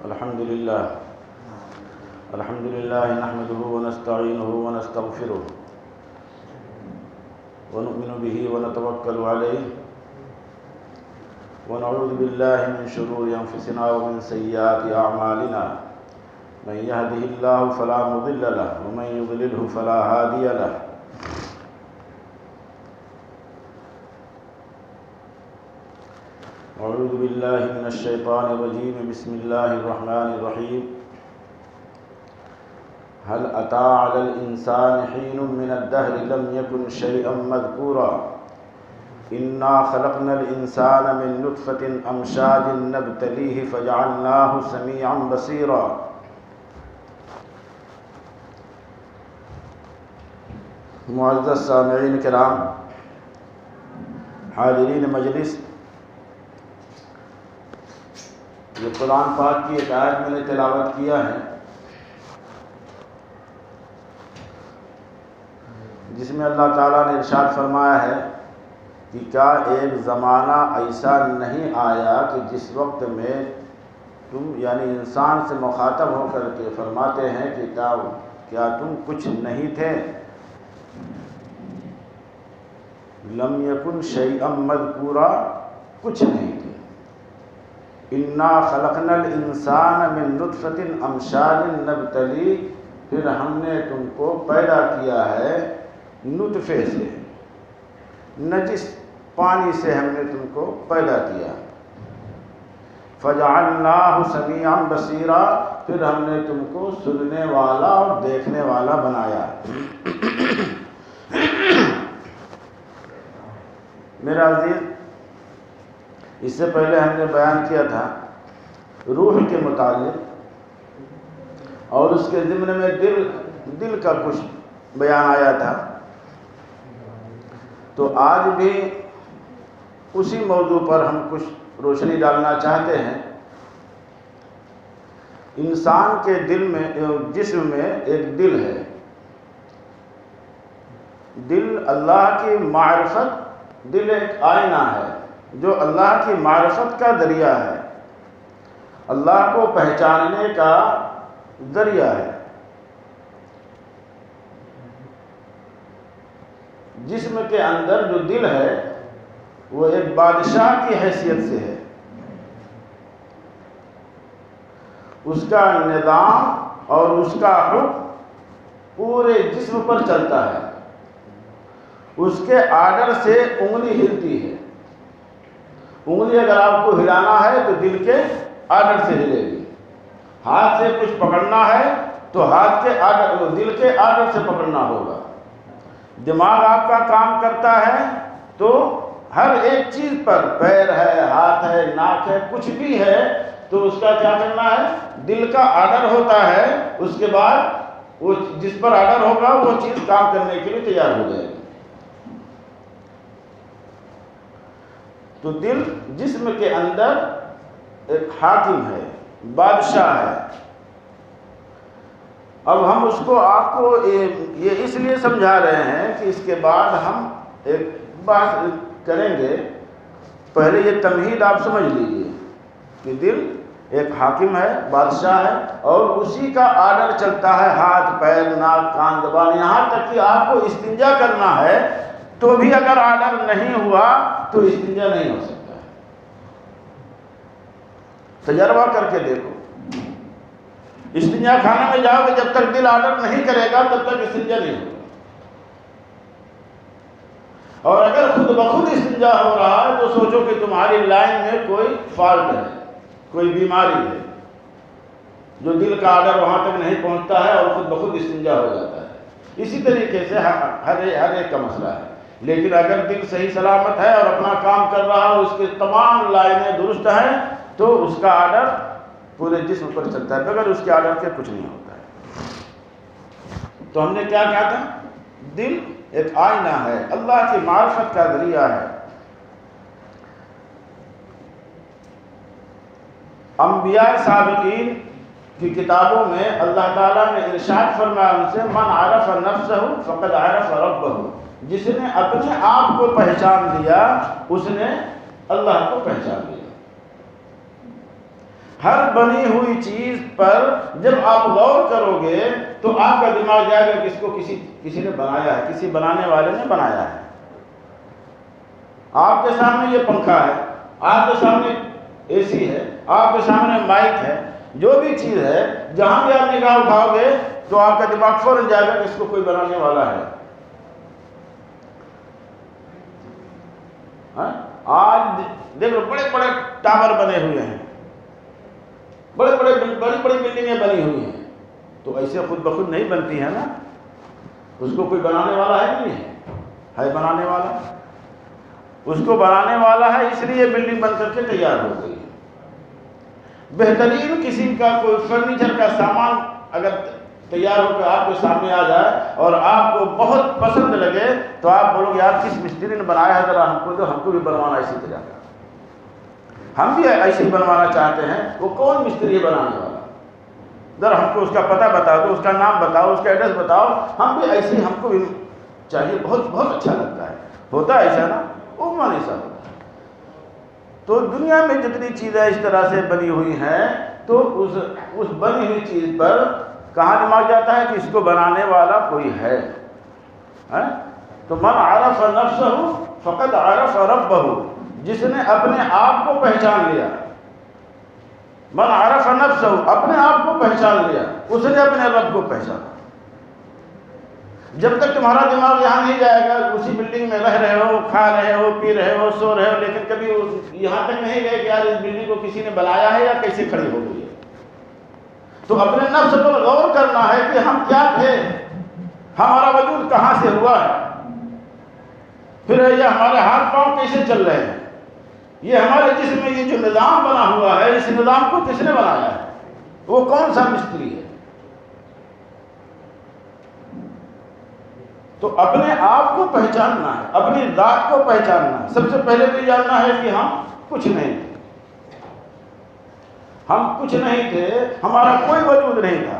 الحمد لله نحمده ونستعينه ونستغفره ونؤمن به ونتوكل عليه ونعوذ بالله من شرور أنفسنا ومن سيئات أعمالنا من يهده الله فلا مضل له ومن يضلله فلا هادي له أعوذ بالله من الشيطان الرجيم بسم الله الرحمن الرحيم هل أتى على الإنسان حين من الدهر لم يكن شيئا مذكورا إنا خلقنا الإنسان من نطفة أمشاج نبتليه فجعلناه سميعا بصيرا معزز سامعین کرام، حاضرین مجلس، یہ قرآن پاک کی ایک آیت میں نے تلاوت کیا ہے جس میں اللہ تعالیٰ نے ارشاد فرمایا ہے کہ کیا ایک زمانہ ایسا نہیں آیا کہ جس وقت میں تم یعنی انسان سے مخاطب ہو کر کے فرماتے ہیں کہ کیا تم کچھ نہیں تھے؟ لم یکن شیئا مذکورا، کچھ نہیں تھے۔ انا خلقنا الانسان من نطفۃ امشاج نبتلی، پھر ہم نے تم کو پیدا کیا ہے نطفے سے، نجس پانی سے ہم نے تم کو پیدا کیا۔ فجعلناہ سمیعا بصیرا، پھر ہم نے تم کو سننے والا اور دیکھنے والا بنایا۔ میرا عزیز، اس سے پہلے ہم نے بیان کیا تھا روح کے متعلق، اور اس کے ضمن میں دل کا کچھ بیان آیا تھا۔ تو آج بھی اسی موضوع پر ہم کچھ روشنی ڈالنا چاہتے ہیں۔ انسان کے دل میں، جسم میں ایک دل ہے۔ دل اللہ کی معرفت، دل ایک آئینہ ہے جو اللہ کی معرفت کا ذریعہ ہے، اللہ کو پہچاننے کا ذریعہ ہے۔ جسم کے اندر جو دل ہے وہ ایک بادشاہ کی حیثیت سے ہے، اس کا نظام اور اس کا حکم پورے جسم پر چلتا ہے، اس کے آرڈر سے انگلی ہلتی ہے۔ انگلی اگر آپ کو ہلانا ہے تو دل کے آرڈر سے ہلے گی، ہاتھ سے کچھ پکڑنا ہے تو ہاتھ کے آرڈر، دل کے آرڈر سے پکڑنا ہوگا۔ دماغ آپ کا کام کرتا ہے تو ہر ایک چیز پر، پیر ہے، ہاتھ ہے، ناک ہے، کچھ بھی ہے تو اس کا کیا کرنا ہے؟ دل کا آرڈر ہوتا ہے، اس کے بعد وہ جس پر آرڈر ہوگا وہ چیز کام کرنے کے لیے تیار ہو جائے گی۔ تو دل جسم کے اندر ایک حاکم ہے، بادشاہ ہے۔ اب ہم اس کو آپ کو یہ اس لیے سمجھا رہے ہیں کہ اس کے بعد ہم ایک بات کریں گے۔ پہلے یہ تمہید آپ سمجھ لیجئے کہ دل ایک حاکم ہے، بادشاہ ہے، اور اسی کا آرڈر چلتا ہے، ہاتھ، پیر، ناک، کان، زبان، یہاں تک کہ آپ کو استنجا کرنا ہے تو بھی اگر آرڈر نہیں ہوا تو استنجا نہیں ہو سکتا ہے۔ تجربہ کر کے دیکھو، استنجا خانے میں جاؤ کہ جب تک دل آرڈر نہیں کرے گا تب تک استنجا نہیں ہوگا، اور اگر خود بخود استنجا ہو رہا ہے تو سوچو کہ تمہاری لائن میں کوئی فالٹ ہے، کوئی بیماری ہے، جو دل کا آرڈر وہاں تک نہیں پہنچتا ہے اور خود بخود استنجا ہو جاتا ہے۔ اسی طریقے سے ہر ایک کا مسئلہ ہے۔ لیکن اگر دل صحیح سلامت ہے اور اپنا کام کر رہا ہے، اس کے تمام لائنیں درست ہیں، تو اس کا آرڈر پورے جسم پر چلتا ہے، بغیر اس کے آرڈر کے کچھ نہیں ہوتا ہے۔ تو ہم نے کیا کہا تھا؟ دل ایک آئینہ ہے، اللہ کی معرفت کا ذریعہ ہے۔ انبیاء سابقین کی کتابوں میں اللہ تعالیٰ نے ارشاد فرمایا ان سے، من عرف نفسہ فقد عرف ربہ، جس نے اپنے آپ کو پہچان لیا اس نے اللہ کو پہچان لیا۔ ہر بنی ہوئی چیز پر جب آپ غور کرو گے تو آپ کا دماغ جائے گا کہ اس کو کسی نے بنایا ہے، کسی بنانے والے نے بنایا ہے۔ آپ کے سامنے یہ پنکھا ہے، آپ کے سامنے اے سی ہے، آپ کے سامنے مائک ہے، جو بھی چیز ہے جہاں بھی آپ نگاہ اٹھاؤ گے تو آپ کا دماغ فوراً جائے گا کہ اس کو کوئی بنانے والا ہے۔ آج دیکھو بڑے بڑے ٹاور بنے ہوئے ہیں، بڑی بڑی بلڈنگیں بنی ہوئی ہیں، تو ایسے خود بخود نہیں بنتی ہے نا، اس کو کوئی بنانے والا ہے نہیں ہے بنانے والا، اس کو بنانے والا ہے، اس لیے بلڈنگ بن کر کے تیار ہو گئی ہے۔ بہترین قسم کا کوئی فرنیچر کا سامان اگر تیار ہو کے آپ کے سامنے آ جائے اور آپ کو بہت پسند لگے تو آپ بولو گے یار کس مستری نے بنایا ہے، ذرا ہم کو دو، ہم کو بھی بنوانا اسی طرح کا، ہم بھی ایسے ہی بنوانا چاہتے ہیں۔ وہ کون مستری ہے بنانے والا؟ ذرا ہم کو اس کا پتہ بتا دو، اس کا نام بتاؤ، اس کا ایڈریس بتاؤ، ہم بھی ایسے ہی، ہم کو بھی چاہیے، بہت بہت اچھا لگتا ہے۔ ہوتا ہے ایسا نا، عموماً ایسا ہوتا ہے۔ تو دنیا میں جتنی چیزیں اس طرح سے بنی ہوئی ہیں تو اس بنی ہوئی چیز پر کہاں دماغ جاتا ہے کہ اس کو بنانے والا کوئی ہے۔ تو من عرف نفسہ فقد عرف ربہ، جس نے اپنے آپ کو پہچان لیا، من عرف نفسہ، اپنے آپ کو پہچان لیا، اس نے اپنے رب کو پہچانا۔ جب تک تمہارا دماغ یہاں نہیں جائے گا، اسی بلڈنگ میں رہ رہے ہو، کھا رہے ہو، پی رہے ہو، سو رہے ہو، لیکن کبھی یہاں تک نہیں گئے کہ یار اس بلڈنگ کو کسی نے بنایا ہے یا کیسے کھڑی ہو گئی ہے، تو اپنے نفس پر غور کرنا ہے کہ ہم کیا تھے، ہمارا وجود کہاں سے ہوا ہے، پھر یہ ہمارے ہاتھ پاؤں کیسے چل رہے ہیں، یہ ہمارے جسم میں یہ جو نظام بنا ہوا ہے، اس نظام کو کس نے بنایا ہے، وہ کون سا مستری ہے۔ تو اپنے آپ کو پہچاننا ہے، اپنی ذات کو پہچاننا ہے۔ سب سے پہلے تو یہ جاننا ہے کہ ہم کچھ نہیں تھے، ہم کچھ نہیں تھے، ہمارا کوئی وجود نہیں تھا۔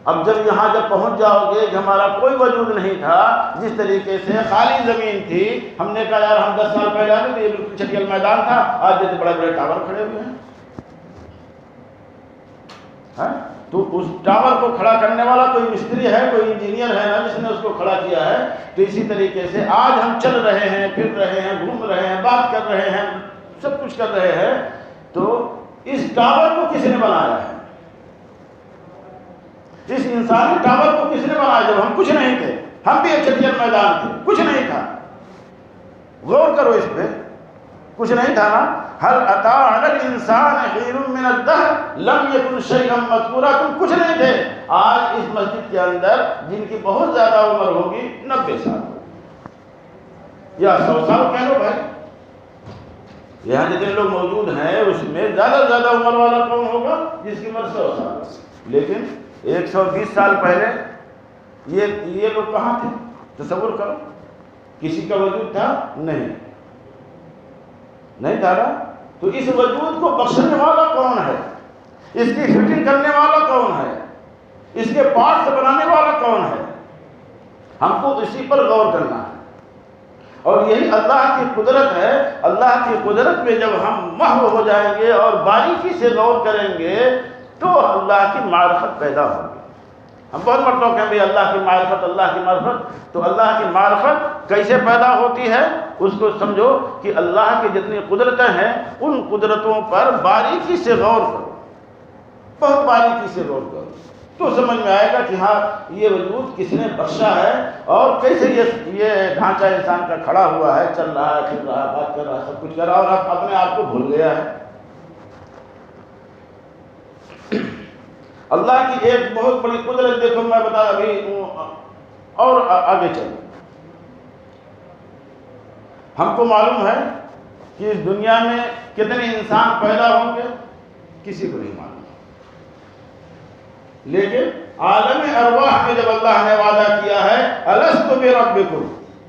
اب جب یہاں جب پہنچ جاؤ گے کہ ہمارا کوئی وجود نہیں تھا، جس طریقے سے خالی زمین تھی، ہم نے کہا یار ہم 10 سال پہلے آتے تھے، یہ بالکل چھٹیل میدان تھا، آج جیسے بڑے بڑے ٹاور کھڑے ہوئے ہیں۔ تو اس ٹاور کو کھڑا کرنے والا کوئی مستری ہے، کوئی انجینئر ہے نا جس نے اس کو کھڑا کیا ہے۔ تو اسی طریقے سے آج ہم چل رہے ہیں، پھر رہے ہیں، گھوم رہے ہیں، بات کر رہے ہیں، سب کچھ کر رہے ہیں، تو اس ٹاور کو کس نے بنایا ہے؟ اس انسانی ٹاور کو کس نے بنایا؟ جب ہم کچھ نہیں تھے، ہم بھی ایک چھٹیل میدان تھے، کچھ نہیں تھا۔ غور کرو اس پہ، کچھ نہیں تھا نا۔ هل اتى على الانسان حين من الدهر لم يكن شيئا مذكورا، تم کچھ نہیں تھے۔ آج اس مسجد کے اندر جن کی بہت زیادہ عمر ہوگی 90 سال یا 100 سال کہہ لو بھائی، یہاں جتنے لوگ موجود ہیں اس میں زیادہ سے زیادہ عمر والا کون ہوگا؟ جس کی عمر 100 سال۔ لیکن 120 سال پہلے یہ لوگ کہاں تھے؟ تصور کرو، کسی کا وجود تھا نہیں تھا نا۔ تو اس وجود کو بخشنے والا کون ہے؟ اس کی فٹنگ کرنے والا کون ہے؟ اس کے پارٹس بنانے والا کون ہے؟ ہم کو اسی پر غور کرنا ہے، اور یہی اللہ کی قدرت ہے۔ اللہ کی قدرت میں جب ہم محو ہو جائیں گے اور باریکی سے غور کریں گے تو اللہ کی معرفت پیدا ہوگی۔ ہم بہت مرتبہ کہیں گے اللہ کی معرفت، اللہ کی معرفت، تو اللہ کی معرفت کیسے پیدا ہوتی ہے اس کو سمجھو کہ اللہ کی جتنی قدرتیں ہیں ان قدرتوں پر باریکی سے غور کرو، بہت باریکی سے غور کرو، تو سمجھ میں آئے گا کہ ہاں یہ وجود کس نے بخشا ہے اور کیسے یہ ڈھانچہ انسان کا کھڑا ہوا ہے، چل رہا ہے، پھر رہا ہے، بات کر رہا ہے، سب کچھ کر رہا ہے، اور اپنے آپ کو بھول گیا ہے۔ اللہ کی ایک بہت بڑی قدرت دیکھو، میں بتا ابھی اور آگے چلو۔ ہم کو معلوم ہے کہ اس دنیا میں کتنے انسان پیدا ہوں گے، کسی کو نہیں معلوم، لیکن عالم ارواح میں جب اللہ نے وعدہ کیا ہے الست بربکم،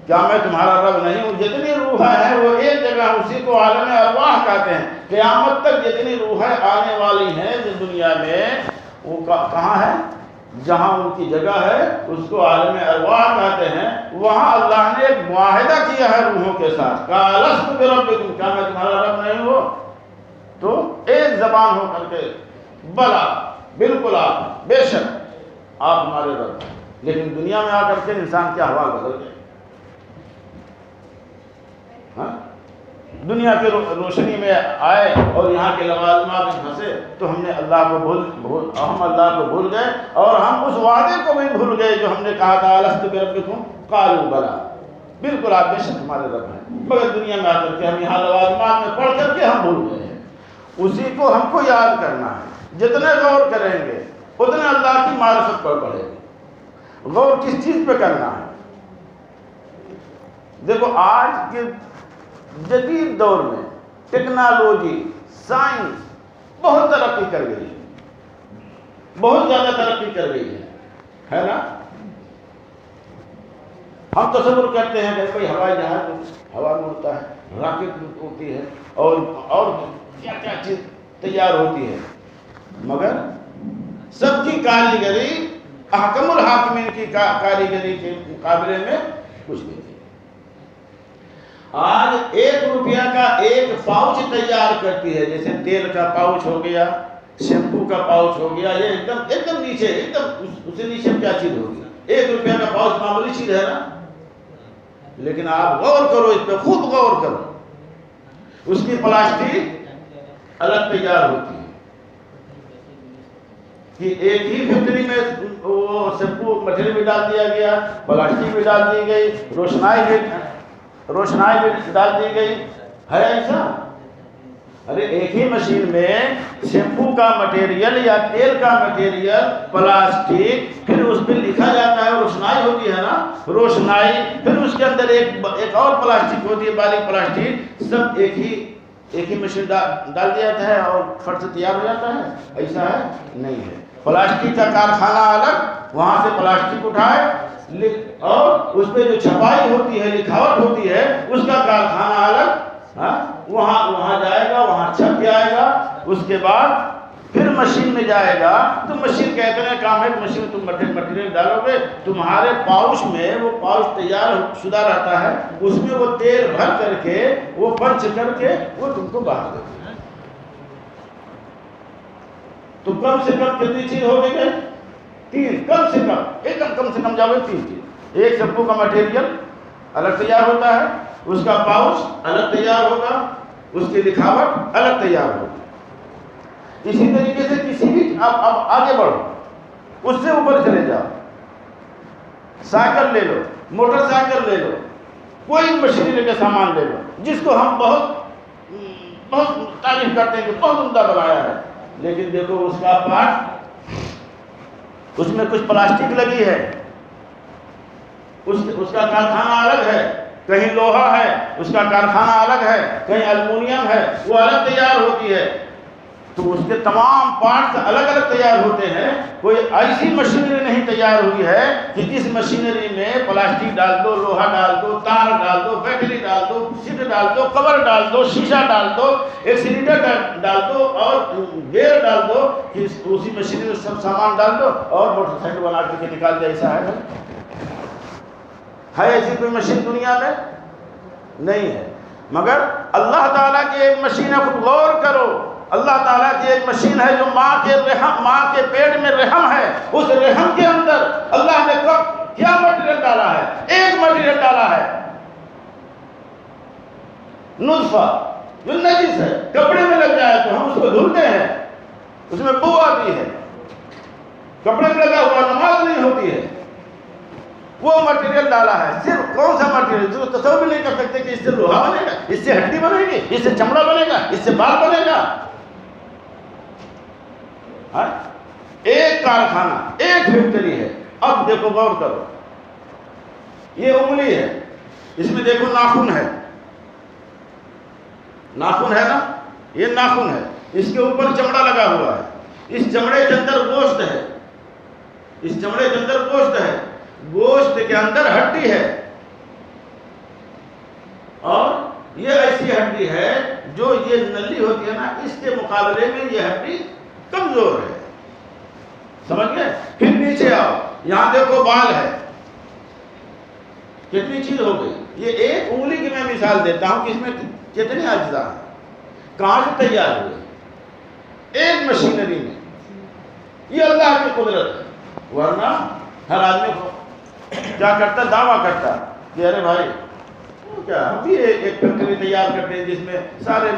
کیا میں تمہارا رب نہیں ہوں؟ جتنی روحیں ہیں وہ ایک جگہ، اسی کو عالم ارواح کہتے ہیں۔ قیامت تک جتنی روحیں آنے والی ہیں اس دنیا میں وہ کہاں ہے؟ جہاں ان کی جگہ ہے اس کو عالم ارواح کہتے ہیں۔ وہاں اللہ نے ایک معاہدہ کیا ہے روحوں کے ساتھ، کہا الست بربکم، کیا میں تمہارا رب نہیں ہوں؟ تو ایک زبان ہو کر کے بلا بالکل آپ بے شک آپ ہمارے رب ہیں. لیکن دنیا میں آ کر کے انسان کیا حوال بدل گئے. ہاں دنیا کی روشنی میں آئے اور یہاں کے لوازمات میں پھنسے تو ہم نے اللہ کو ہم اللہ کو بھول گئے اور ہم اس وعدے کو بھی بھول گئے جو ہم نے کہا تھا الست بربکم قالوا بلا. بالکل آپ بے شک ہمارے رب ہیں، مگر دنیا میں آ کر کے ہم یہاں لوازمات میں پڑھ کر کے ہم بھول گئے ہیں. اسی کو ہم کو یاد کرنا ہے. جتنے غور کریں گے اتنے اللہ کی معرفت پر بڑھے گی. غور کس چیز پہ کرنا ہے؟ دیکھو آج کے جدید دور میں ٹیکنالوجی سائنس بہت ترقی کر گئی ہے، بہت زیادہ ترقی کر گئی ہے نا. ہم تصور کرتے ہیں کہ کوئی ہوائی جہاز ہوا میں اڑتا ہے، راکٹ اڑتی ہے اور کیا کیا چیز تیار ہوتی ہے، مگر سب کی کاریگری احکم الحاکمین کی کاریگری کے مقابلے میں کچھ نہیں. آج 1 روپیہ کا ایک پاؤچ تیار کرتی ہے، جیسے تیل کا پاؤچ ہو گیا، شیمپو کا پاؤچ ہو گیا، یہ ایک دم نیچے اس سے نیچے کیا چیز ہوگی. 1 روپیہ کا پاؤچ معمولی چیز ہے نا، لیکن آپ غور کرو اس پہ، خوب غور کرو. اس کی پلاسٹک الگ تیار ہوتی ہے کہ ایک ہی فیکٹری میں وہ شیمپو مٹیریل بھی ڈال دیا گیا، پلاسٹک بھی ڈال دی گئی، روشنائی بھی ڈال دی گئی. ہے ایسا؟ ارے ایک ہی مشین میں شیمپو کا مٹیریل یا تیل کا مٹیریل، پلاسٹک، پھر اس پہ لکھا جاتا ہے، روشنائی ہوتی ہے نا، روشنائی، پھر اس کے اندر ایک اور پلاسٹک ہوتی ہے، باریک پلاسٹک، سب ایک ہی مشین ڈال دیا جاتا ہے اور فٹ سے تیار ہو جاتا ہے. ایسا ہے؟ نہیں ہے. پلاسٹک کا کارخانہ الگ، وہاں سے پلاسٹک اٹھائے اور اس پہ جو چھپائی ہوتی ہے، لکھاوٹ ہوتی ہے، اس کا کارخانہ الگ، وہاں جائے گا، وہاں چھپ جائے گا. اس کے بعد پھر مشین میں جائے گا تو مشین کا اتنا کام ہے کہ مشین تم مٹیریل ڈالو گے، تمہارے پاؤچ میں وہ پاؤچ تیار شدہ رہتا ہے، اس میں وہ تیل بھر کر کے وہ پنچ کر کے وہ تم کو باہر دے گا. تو کم سے کم کتنی چیز ہو گئی ہے؟ 3. کم سے کم ایک کم سے کم جاؤ 3 چیز. ایک شیمپو کا مٹیریل الگ تیار ہوتا ہے، اس کا پاؤچ الگ تیار ہوگا، اس کی لکھاوٹ الگ تیار ہوگی. اسی طریقے سے کسی بھی اب آگے بڑھو، اس سے اوپر چلے جاؤ، سائیکل لے لو، موٹر سائیکل لے لو، کوئی مشینری کا سامان لے لو جس کو ہم بہت تعریف کرتے ہیں کہ بہت عمدہ بنایا ہے، لیکن دیکھو اس کا پارٹ، اس میں کچھ پلاسٹک لگی ہے، اس کا کارخانہ الگ ہے، کہیں لوہا ہے اس کا کارخانہ الگ ہے، کہیں الومینیم ہے وہ الگ تیار ہوتی ہے. تو اس کے تمام پارٹس الگ الگ تیار ہوتے ہیں. کوئی ایسی مشینری نہیں تیار ہوئی ہے کہ جس مشینری میں پلاسٹک ڈال دو، لوہا ڈال دو، تار ڈال دو، بیٹری ڈال دو، سیٹ ڈال دو، کور ڈال دو، شیشہ ڈال دو، ایکسیلیٹر ڈال دو اور گیئر ڈال دو کہ اسی مشینری میں سب سامان ڈال دو اور موٹر سائیکل بنا کے نکال دے. ایسا ہے ایسی کوئی مشین دنیا میں نہیں ہے. مگر اللہ تعالیٰ کی ایک مشین ہے، خود غور کرو. اللہ تعالیٰ کی ایک مشین ہے جو ماں کے پیٹ میں رحم ہے، اس رحم کے اندر اللہ نے کیا مٹیریل ڈالا ہے؟ ایک مٹیریل ڈالا ہے، نطفہ، جو نجس ہے، کپڑے میں لگ جائے تو ہم اس کو دھلتے ہیں، اس میں بو آتی ہے، کپڑے میں لگا ہوا نماز نہیں ہوتی ہے. وہ مٹیریل ڈالا ہے. صرف کون سا مٹیریل جو تصور بھی نہیں کر سکتے کہ اس سے لوہا بنے گا، اس سے ہڈی بنے گی، اس سے چمڑا بنے گا، اس سے بال بنے گا. ایک کارخانہ، ایک فیکٹری ہے. اب دیکھو غور کرو، یہ انگلی ہے، اس میں دیکھو ناخن ہے، ناخن ہے نا، یہ ناخن ہے، اس کے اوپر چمڑا لگا ہوا ہے، اس چمڑے کے اندر گوشت ہے، اس چمڑے کے اندر گوشت ہے، گوشت کے اندر ہڈی ہے، اور یہ ایسی ہڈی ہے جو یہ نلی ہوتی ہے نا، اس کے مقابلے میں یہ ہڈی کمزور ہے. سمجھ گئے؟ پھر نیچے آؤ، یہاں دیکھو بال ہے، کتنی چیز ہو گئی. یہ ایک انگلی کی میں مثال دیتا ہوں کہ اس میں کتنے اجزاء ہیں، کہاں سے تیار ہوئے. ایک مشینری میں. یہ اللہ کی قدرت ہے. ورنہ ہر آدمی کو کیا کرتا، دعویٰ کرتا کہ ارے بھائی کیا ہم بھی ایک فیکٹری تیار کرتے ہیں جس میں سارے